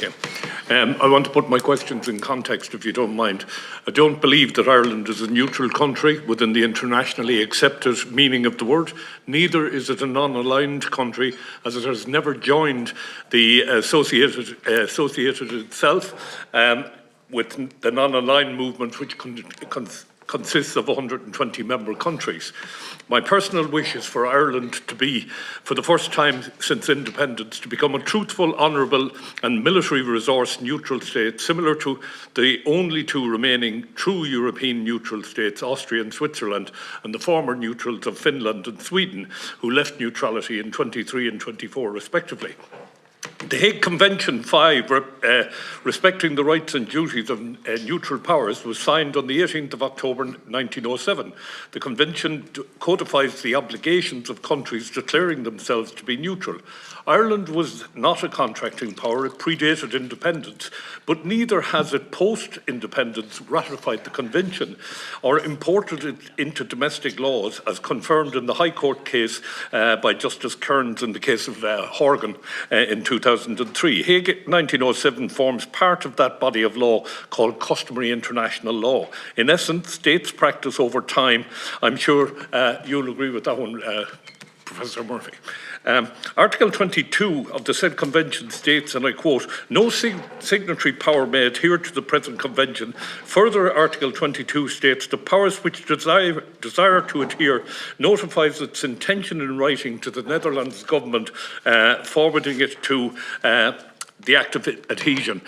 Okay. I want to put my questions in context, if you don't mind. I don't believe that Ireland is a neutral country within the internationally accepted meaning of the word. Neither is it a non-aligned country, as it has never joined the associated itself with the non-aligned movement, which consists of 120 member countries. My personal wish is for Ireland to be, for the first time since independence, to become a truthful, honourable and military resource neutral state, similar to the only two remaining true European neutral states, Austria and Switzerland, and the former neutrals of Finland and Sweden, who left neutrality in 23 and 24 respectively. The Hague Convention 5, respecting the rights and duties of neutral powers, was signed on the 18th of October 1907. The Convention codifies the obligations of countries declaring themselves to be neutral. Ireland was not a contracting power, it predated independence, but neither has it post-independence ratified the Convention or imported it into domestic laws, as confirmed in the High Court case by Justice Kearns in the case of Horgan in 2003. Hague 1907 forms part of that body of law called customary international law. In essence, states practice over time. I'm sure you'll agree with that one, Professor Murphy. Article 22 of the said convention states, and I quote, "No signatory power may adhere to the present convention." Further, Article 22 states, "The powers which desire to adhere notifies its intention in writing to the Netherlands government, forwarding it to the act of adhesion,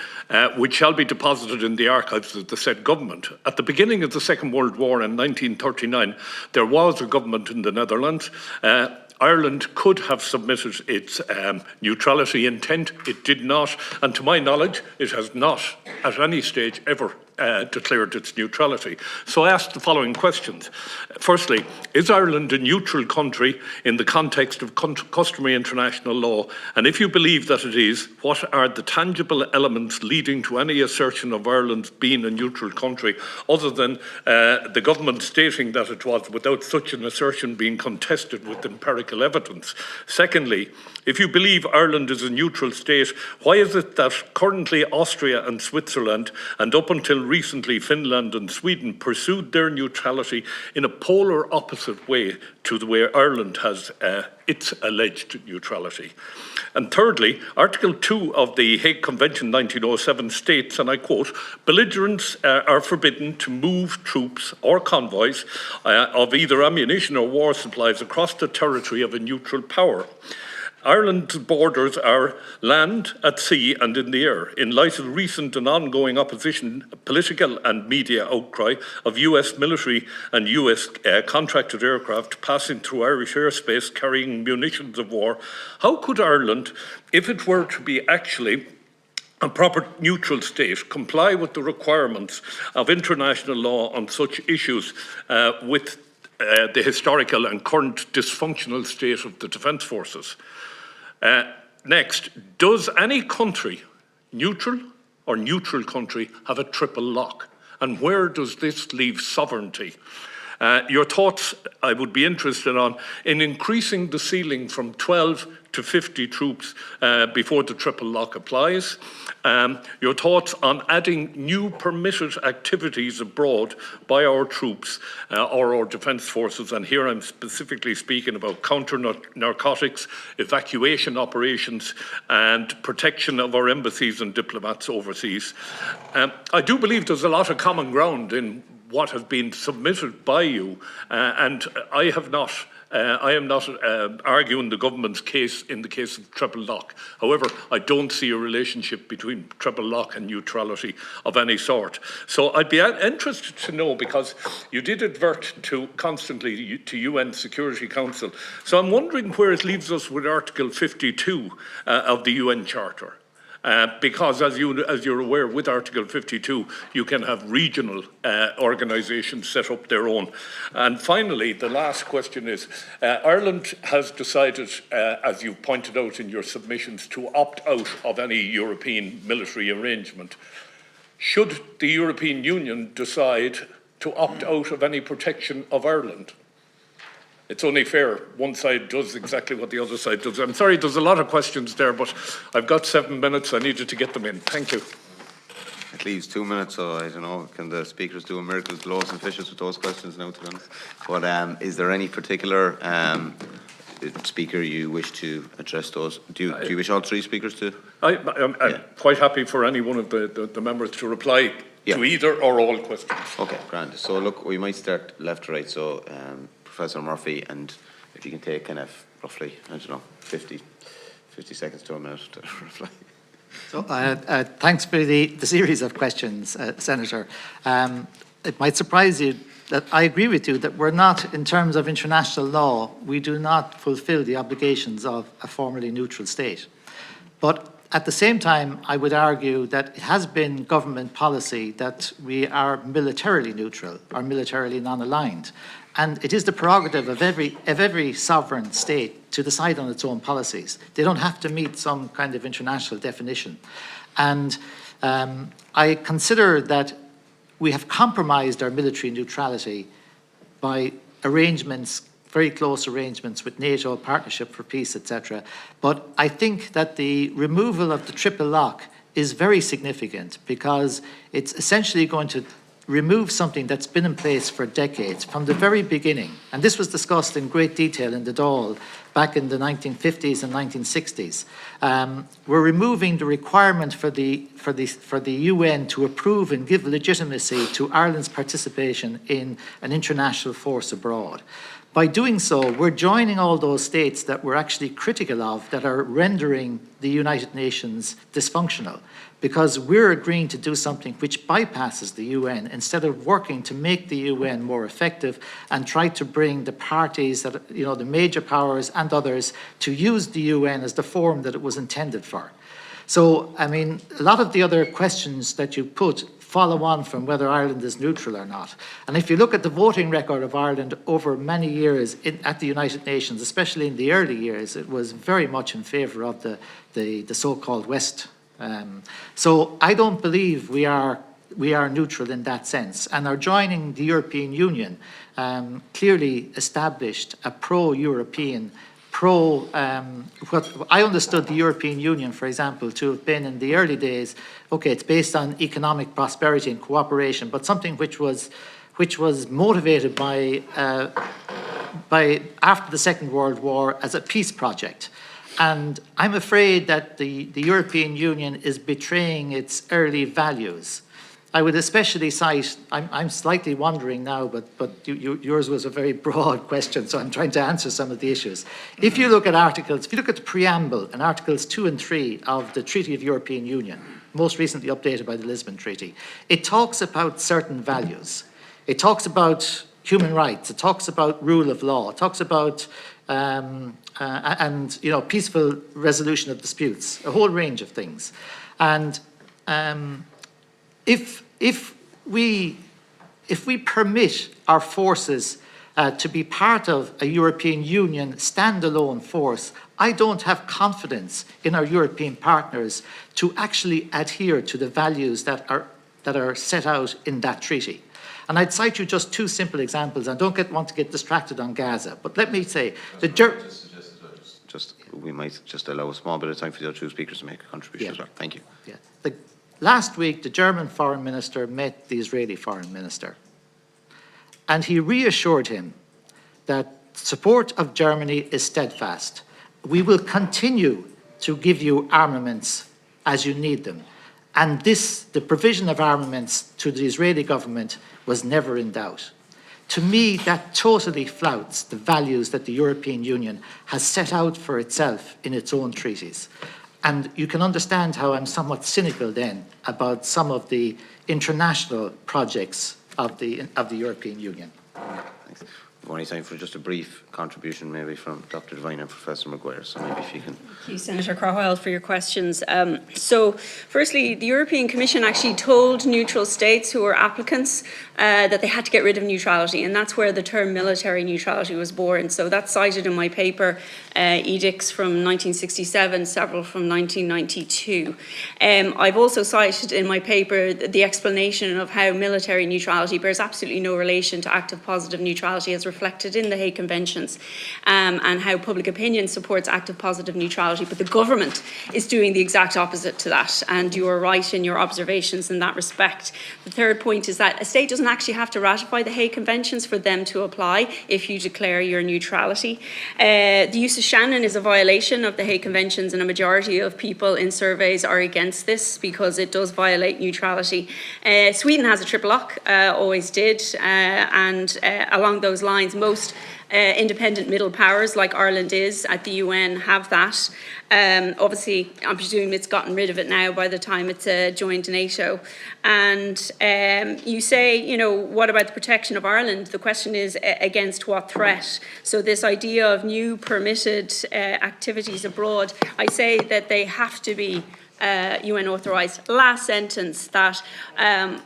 which shall be deposited in the archives of the said government." At the beginning of the Second World War in 1939, there was a government in the Netherlands. Ireland could have submitted its neutrality intent. It did not, and to my knowledge, it has not at any stage ever declared its neutrality. So I ask the following questions. Firstly, is Ireland a neutral country in the context of customary international law? And if you believe that it is, what are the tangible elements leading to any assertion of Ireland being a neutral country, other than the government stating that it was, without such an assertion being contested with empirical evidence? Secondly, if you believe Ireland is a neutral state, why is it that currently Austria and Switzerland, and up until recently Finland and Sweden, pursued their neutrality in a polar opposite way to the way Ireland has its alleged neutrality? And thirdly, Article 2 of the Hague Convention 1907 states, and I quote, "Belligerents are forbidden to move troops or convoys of either ammunition or war supplies across the territory of a neutral power. Ireland's borders are land, at sea and in the air. In light of recent and ongoing opposition, political and media outcry of US military and US contracted aircraft passing through Irish airspace carrying munitions of war, how could Ireland, if it were to be actually a proper neutral state, comply with the requirements of international law on such issues with the historical and current dysfunctional state of the defence forces?" Next, does any country, neutral or neutral country, have a triple lock? And where does this leave sovereignty? Your thoughts I would be interested on in increasing the ceiling from 12 to 50 troops before the triple lock applies. Your thoughts on adding new permitted activities abroad by our troops or our defence forces, and here I'm specifically speaking about counter-narcotics, evacuation operations and protection of our embassies and diplomats overseas. I do believe there's a lot of common ground in what has been submitted by you, and I am not arguing the government's case in the case of triple lock. However, I don't see a relationship between triple lock and neutrality of any sort. So I'd be interested to know, because you did advert to constantly to UN Security Council. So I'm wondering where it leaves us with Article 52 of the UN Charter. Because as you're aware, with Article 52, you can have regional organisations set up their own. And finally, the last question is, Ireland has decided, as you pointed out in your submissions, to opt out of any European military arrangement. Should the European Union decide to opt out of any protection of Ireland? It's only fair. One side does exactly what the other side does. I'm sorry, there's a lot of questions there, but I've got 7 minutes. I needed to get them in. Thank you. It leaves 2 minutes, so I don't know, can the speakers do a miracle with loaves and fishes with those questions now, to be honest? But is there any particular speaker you wish to address those? Do you wish all 3 speakers to? I'm quite happy for any one of the members to reply to either or all questions. Okay, grand. So look, we might start left to right. So Professor Murphy, and if you can take kind of roughly, I don't know, 50 seconds to a minute to reply. So thanks for the series of questions, Senator. It might surprise you that I agree with you that we're not, in terms of international law, we do not fulfill the obligations of a formerly neutral state. But at the same time, I would argue that it has been government policy that we are militarily neutral or militarily non-aligned. And it is the prerogative of every sovereign state to decide on its own policies. They don't have to meet some kind of international definition. And I consider that we have compromised our military neutrality by arrangements, very close arrangements with NATO, Partnership for Peace, etc. But I think that the removal of the triple lock is very significant because it's essentially going to remove something that's been in place for decades from the very beginning. And this was discussed in great detail in the Dáil back in the 1950s and 1960s. We're removing the requirement for the UN to approve and give legitimacy to Ireland's participation in an international force abroad. By doing so, we're joining all those states that we're actually critical of that are rendering the United Nations dysfunctional, because we're agreeing to do something which bypasses the UN instead of working to make the UN more effective and try to bring the parties, that, you know, the major powers and others, to use the UN as the forum that it was intended for. So, I mean, a lot of the other questions that you put follow on from whether Ireland is neutral or not. And if you look at the voting record of Ireland over many years at the United Nations, especially in the early years, it was very much in favour of the so-called West. So I don't believe we are neutral in that sense. And our joining the European Union clearly established a pro-European, what I understood the European Union, for example, to have been in the early days, okay, it's based on economic prosperity and cooperation, but something which was motivated by after the Second World War as a peace project. And I'm afraid that the European Union is betraying its early values. I would especially cite, I'm slightly wondering now, but yours was a very broad question, so I'm trying to answer some of the issues. If you look at articles, if you look at the preamble in Articles 2 and 3 of the Treaty of European Union, most recently updated by the Lisbon Treaty, it talks about certain values. It talks about human rights, it talks about rule of law, it talks about and, you know, peaceful resolution of disputes, a whole range of things. And if we permit our forces to be part of a European Union standalone force, I don't have confidence in our European partners to actually adhere to the values that are set out in that treaty. And I'd cite you just 2 simple examples. I don't want to get distracted on Gaza, but let me say, we might just allow a small bit of time for the other 2 speakers to make a contribution as well. Thank you. Yeah. Last week, the German foreign minister met the Israeli foreign minister, and he reassured him that support of Germany is steadfast. We will continue to give you armaments as you need them. And the provision of armaments to the Israeli government was never in doubt. To me, that totally flouts the values that the European Union has set out for itself in its own treaties. And you can understand how I'm somewhat cynical then about some of the international projects of the European Union. Thanks. We've only time for just a brief contribution maybe from Dr. Devine and Professor Maguire, so maybe if you can... Thank you, Senator Craughwell, for your questions. So, firstly, the European Commission actually told neutral states who were applicants that they had to get rid of neutrality, and that's where the term military neutrality was born. So that's cited in my paper, edicts from 1967, several from 1992. I've also cited in my paper the explanation of how military neutrality bears absolutely no relation to active positive neutrality as reflected in the Hague Conventions, and how public opinion supports active positive neutrality, but the government is doing the exact opposite to that, and you are right in your observations in that respect. The third point is that a state doesn't actually have to ratify the Hague Conventions for them to apply if you declare your neutrality. The use of Shannon is a violation of the Hague Conventions, and a majority of people in surveys are against this because it does violate neutrality. Sweden has a triple lock, always did, and along those lines, most independent middle powers, like Ireland is at the UN, have that. Obviously, I'm presuming it's gotten rid of it now by the time it's joined NATO. And you say, you know, what about the protection of Ireland? The question is, against what threat? So this idea of new permitted activities abroad, I say that they have to be UN authorised. Last sentence, that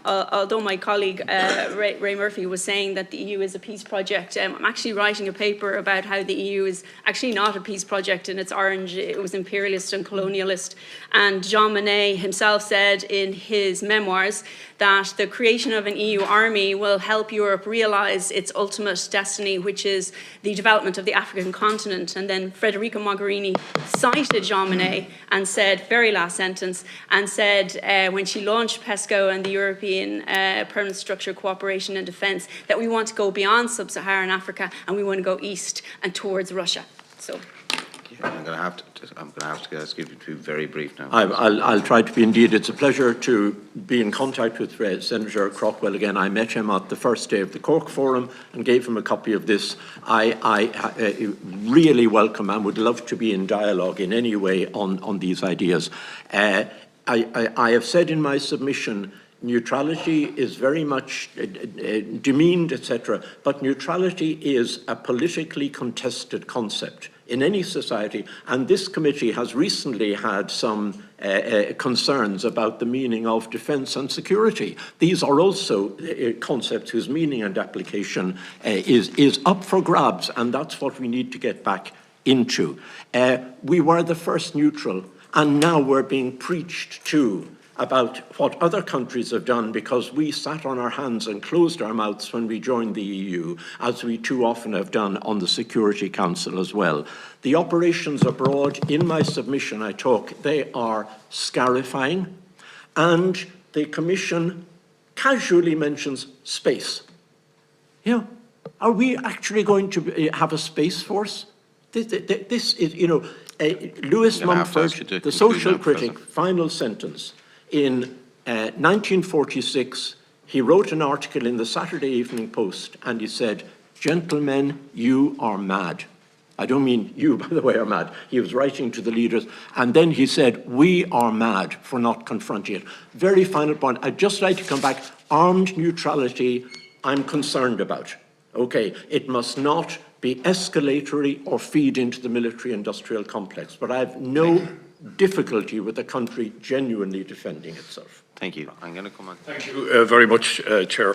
although my colleague Ray Murphy was saying that the EU is a peace project, I'm actually writing a paper about how the EU is actually not a peace project, and it's orange, it was imperialist and colonialist. And Jean Monnet himself said in his memoirs that the creation of an EU army will help Europe realise its ultimate destiny, which is the development of the African continent. And then Federica Mogherini cited Jean Monnet and said, very last sentence, and said when she launched PESCO and the European Permanent Structured Cooperation and Defence, that we want to go beyond sub-Saharan Africa and we want to go east and towards Russia. So. I'm going to have to give you to be very brief now. I'll try to be. Indeed, it's a pleasure to be in contact with Senator Craughwell again. I met him at the first day of the Cork Forum and gave him a copy of this. I really welcome and would love to be in dialogue in any way on these ideas. I have said in my submission, neutrality is very much demeaned, etc., but neutrality is a politically contested concept in any society, and this committee has recently had some concerns about the meaning of defence and security. These are also concepts whose meaning and application is up for grabs, and that's what we need to get back into. We were the first neutral, and now we're being preached to about what other countries have done because we sat on our hands and closed our mouths when we joined the EU, as we too often have done on the Security Council as well. The operations abroad, in my submission I talk, they are scarifying, and the Commission casually mentions space. You know, are we actually going to have a space force? This is, you know, Lewis Mumford, the social critic, final sentence. In 1946, he wrote an article in the Saturday Evening Post, and he said, "Gentlemen, you are mad." I don't mean you, by the way, are mad. He was writing to the leaders. And then he said, "We are mad for not confronting it." Very final point. I'd just like to come back. Armed neutrality, I'm concerned about. Okay, it must not be escalatory or feed into the military-industrial complex. But I have no difficulty with the country genuinely defending itself. Thank you. I'm going to come on. Thank you very much, Chair.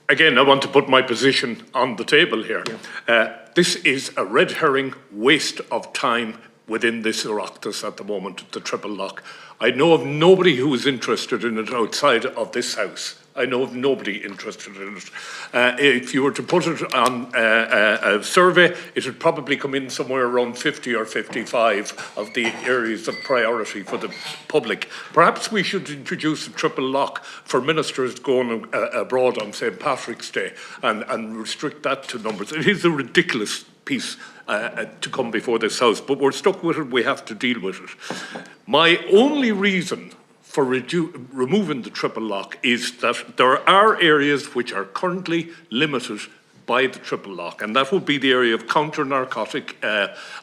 Again, I want to put my position on the table here. Yeah. This is a red herring waste of time within this Oireachtas at the moment, the triple lock. I know of nobody who is interested in it outside of this House. I know of nobody interested in it. If you were to put it on a survey, it would probably come in somewhere around 50 or 55 of the areas of priority for the public. Perhaps we should introduce a triple lock for ministers going abroad on St. Patrick's Day and restrict that to numbers. It is a ridiculous piece to come before this House, but we're stuck with it, we have to deal with it. My only reason for removing the triple lock is that there are areas which are currently limited by the triple lock, and that would be the area of counter-narcotic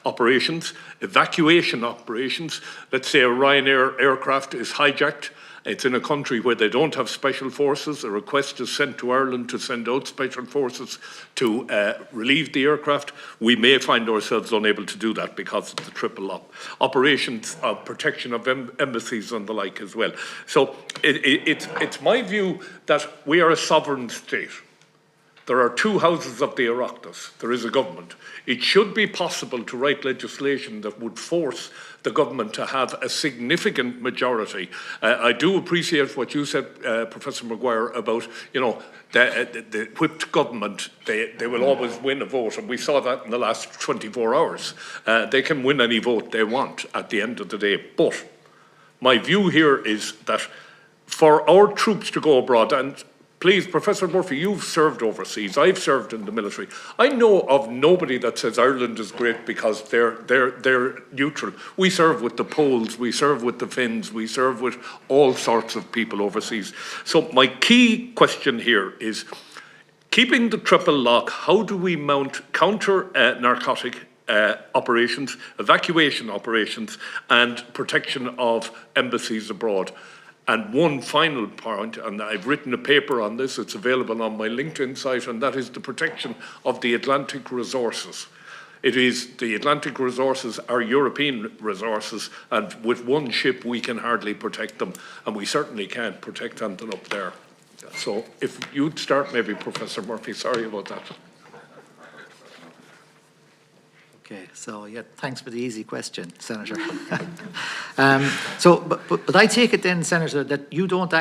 operations, evacuation operations. Let's say a Ryanair aircraft is hijacked. It's in a country where they don't have special forces. A request is sent to Ireland to send out special forces to relieve the aircraft. We may find ourselves unable to do that because of the triple lock. Operations of protection of embassies and the like as well. So it's my view that we are a sovereign state. There are two houses of the Oireachtas. There is a government. It should be possible to write legislation that would force the government to have a significant majority. I do appreciate what you said, Professor Maguire, about, you know, the whipped government. They will always win a vote, and we saw that in the last 24 hours. They can win any vote they want at the end of the day. But my view here is that for our troops to go abroad, and please, Professor Murphy, you've served overseas. I've served in the military. I know of nobody that says Ireland is great because they're neutral. We serve with the Poles, we serve with the Finns, we serve with all sorts of people overseas. So my key question here is, keeping the triple lock, how do we mount counter-narcotic operations, evacuation operations, and protection of embassies abroad? And one final point, and I've written a paper on this, it's available on my LinkedIn site, and that is the protection of the Atlantic resources. It is, the Atlantic resources are European resources, and with one ship we can hardly protect them, and we certainly can't protect anything up there. So if you'd start maybe, Professor Murphy, sorry about that. Okay, so yeah, thanks for the easy question, Senator. But I take it then, Senator, that you don't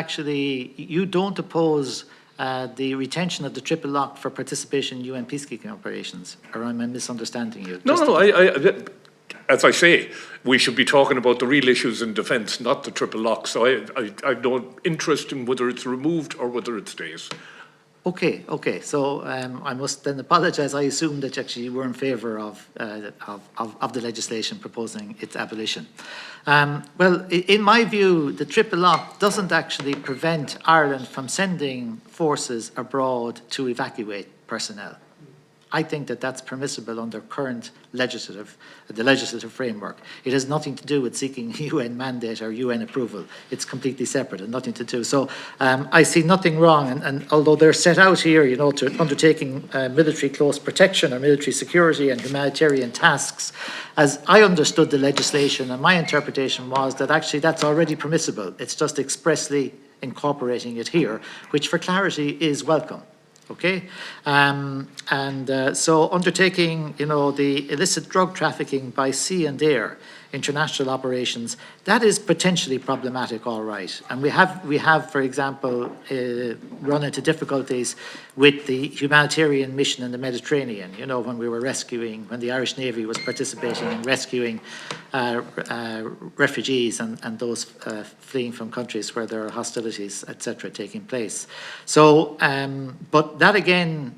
oppose the retention of the triple lock for participation in UN peacekeeping operations, or am I misunderstanding you? No, as I say, we should be talking about the real issues in defence, not the triple lock. So I have no interest in whether it's removed or whether it stays. Okay. So I must then apologise. I assumed that actually you were in favour of the legislation proposing its abolition. Well, in my view, the triple lock doesn't actually prevent Ireland from sending forces abroad to evacuate personnel. I think that that's permissible under current the legislative framework. It has nothing to do with seeking UN mandate or UN approval. It's completely separate and nothing to do. So I see nothing wrong, and although they're set out here, you know, to undertaking military close protection or military security and humanitarian tasks, as I understood the legislation, and my interpretation was that actually that's already permissible. It's just expressly incorporating it here, which for clarity is welcome. Okay, so undertaking, you know, the illicit drug trafficking by sea and air, international operations, that is potentially problematic, all right. And we have, for example, run into difficulties with the humanitarian mission in the Mediterranean. You know, when the Irish Navy was participating in rescuing refugees and those fleeing from countries where there are hostilities, etc., taking place. So, but that again,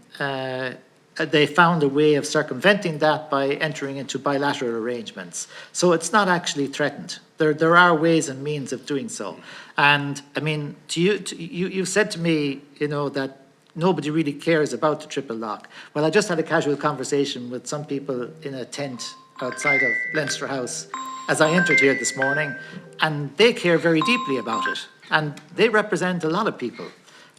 they found a way of circumventing that by entering into bilateral arrangements. So it's not actually threatened. There are ways and means of doing so. And I mean, you said to me, you know, that nobody really cares about the triple lock. Well, I just had a casual conversation with some people in a tent outside of Leinster House as I entered here this morning, and they care very deeply about it. And they represent a lot of people.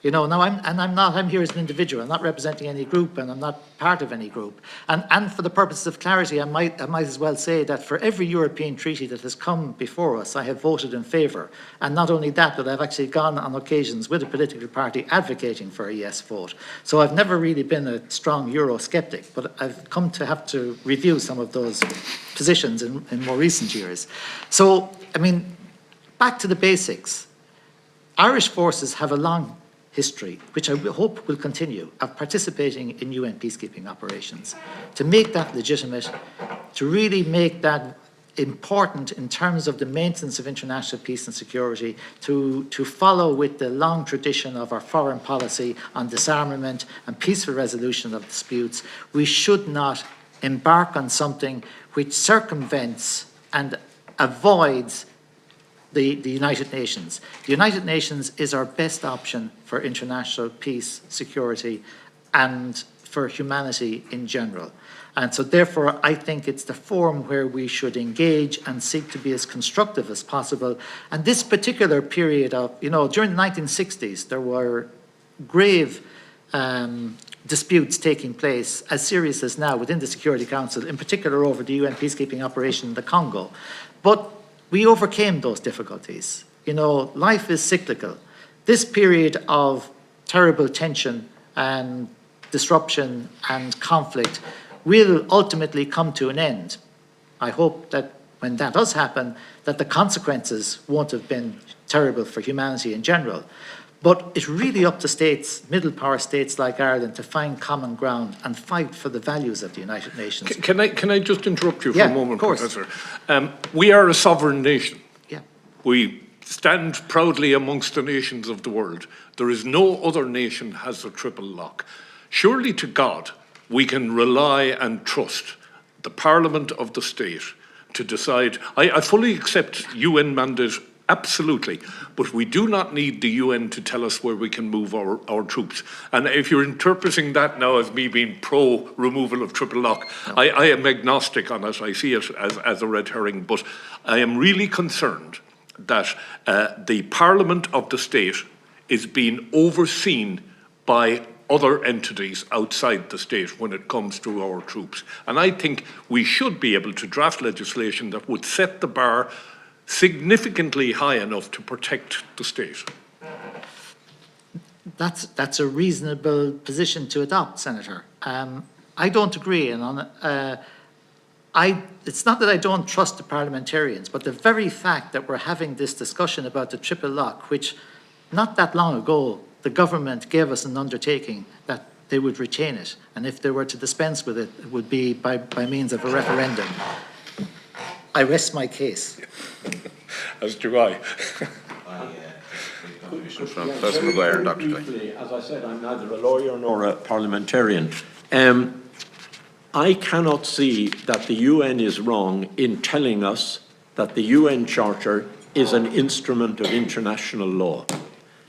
You know, now I'm here as an individual. I'm not representing any group, and I'm not part of any group. And for the purposes of clarity, I might as well say that for every European treaty that has come before us, I have voted in favour. And not only that, but I've actually gone on occasions with a political party advocating for a yes vote. So I've never really been a strong Eurosceptic, but I've come to have to review some of those positions in more recent years. So, I mean, back to the basics. Irish forces have a long history, which I hope will continue, of participating in UN peacekeeping operations. To make that legitimate, to really make that important in terms of the maintenance of international peace and security, to follow with the long tradition of our foreign policy on disarmament and peaceful resolution of disputes, we should not embark on something which circumvents and avoids the United Nations. The United Nations is our best option for international peace, security, and for humanity in general. And so therefore, I think it's the forum where we should engage and seek to be as constructive as possible. And this particular period of, you know, during the 1960s, there were grave disputes taking place, as serious as now, within the Security Council, in particular over the UN peacekeeping operation in the Congo. But we overcame those difficulties. You know, life is cyclical. This period of terrible tension and disruption and conflict will ultimately come to an end. I hope that when that does happen, that the consequences won't have been terrible for humanity in general. But it's really up to states, middle power states like Ireland, to find common ground and fight for the values of the United Nations. Can I just interrupt you for a moment, of course. Professor? We are a sovereign nation. Yeah. We stand proudly amongst the nations of the world. There is no other nation has a triple lock. Surely to God, we can rely and trust the Parliament of the state to decide. I fully accept UN mandate, absolutely, but we do not need the UN to tell us where we can move our troops. And if you're interpreting that now as me being pro-removal of triple lock, no. I am agnostic on it. I see it as a red herring, but I am really concerned that the Parliament of the state is being overseen by other entities outside the state when it comes to our troops. And I think we should be able to draft legislation that would set the bar significantly high enough to protect the state. That's a reasonable position to adopt, Senator. I don't agree, and it's not that I don't trust the parliamentarians, but the very fact that we're having this discussion about the triple lock, which not that long ago the government gave us an undertaking that they would retain it, and if they were to dispense with it, it would be by means of a referendum. I rest my case. As do I. From Professor Maguire and Dr. Briefly, as I said, I'm neither a lawyer nor a parliamentarian. I cannot see that the UN is wrong in telling us that the UN Charter is an instrument of international law.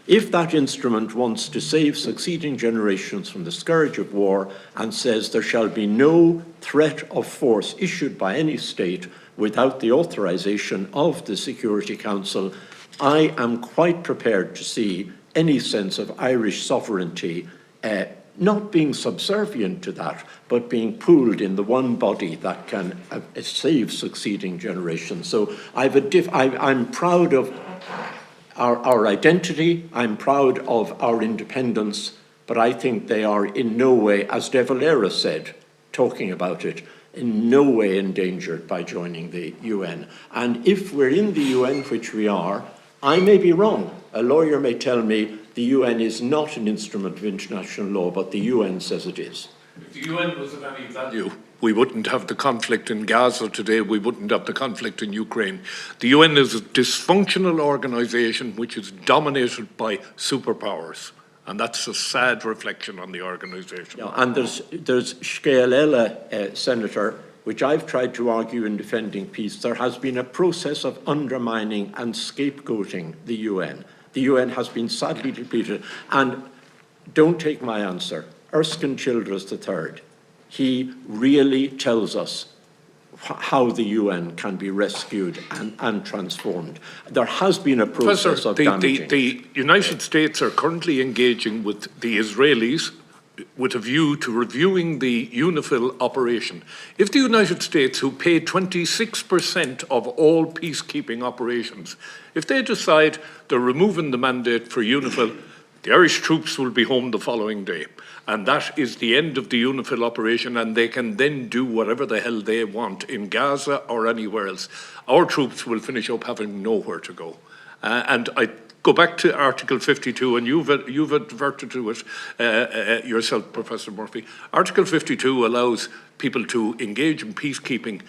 If that instrument wants to save succeeding generations from the scourge of war and says there shall be no threat of force issued by any state without the authorization of the Security Council, I am quite prepared to see any sense of Irish sovereignty not being subservient to that, but being pooled in the one body that can save succeeding generations. So I'm proud of our identity, I'm proud of our independence, but I think they are in no way, as De Valera said, talking about it, in no way endangered by joining the UN. And if we're in the UN, which we are, I may be wrong. A lawyer may tell me the UN is not an instrument of international law, but the UN says it is. If the UN was of any value, we wouldn't have the conflict in Gaza today, we wouldn't have the conflict in Ukraine. The UN is a dysfunctional organisation which is dominated by superpowers. And that's a sad reflection on the organisation. Yeah, and there's Scaelela, Senator, which I've tried to argue in defending peace. There has been a process of undermining and scapegoating the UN. The UN has been sadly depleted. And don't take my answer. Erskine Childress III, he really tells us how the UN can be rescued and transformed. There has been a process of damaging. The United States are currently engaging with the Israelis with a view to reviewing the UNIFIL operation. If the United States, who pay 26% of all peacekeeping operations, if they decide they're removing the mandate for UNIFIL, the Irish troops will be home the following day. And that is the end of the UNIFIL operation, and they can then do whatever the hell they want in Gaza or anywhere else. Our troops will finish up having nowhere to go. And I go back to Article 52, and you've adverted to it yourself, Professor Murphy. Article 52 allows people to engage in peacekeeping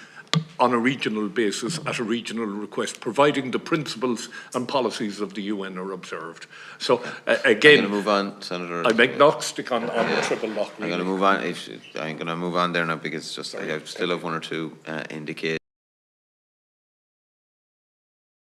on a regional basis at a regional request, providing the principles and policies of the UN are observed. So again, I'm going to move on, Senator. I'm agnostic on the triple lock. I'm going to move on. I'm going to move on there now because just I still have one or two indications.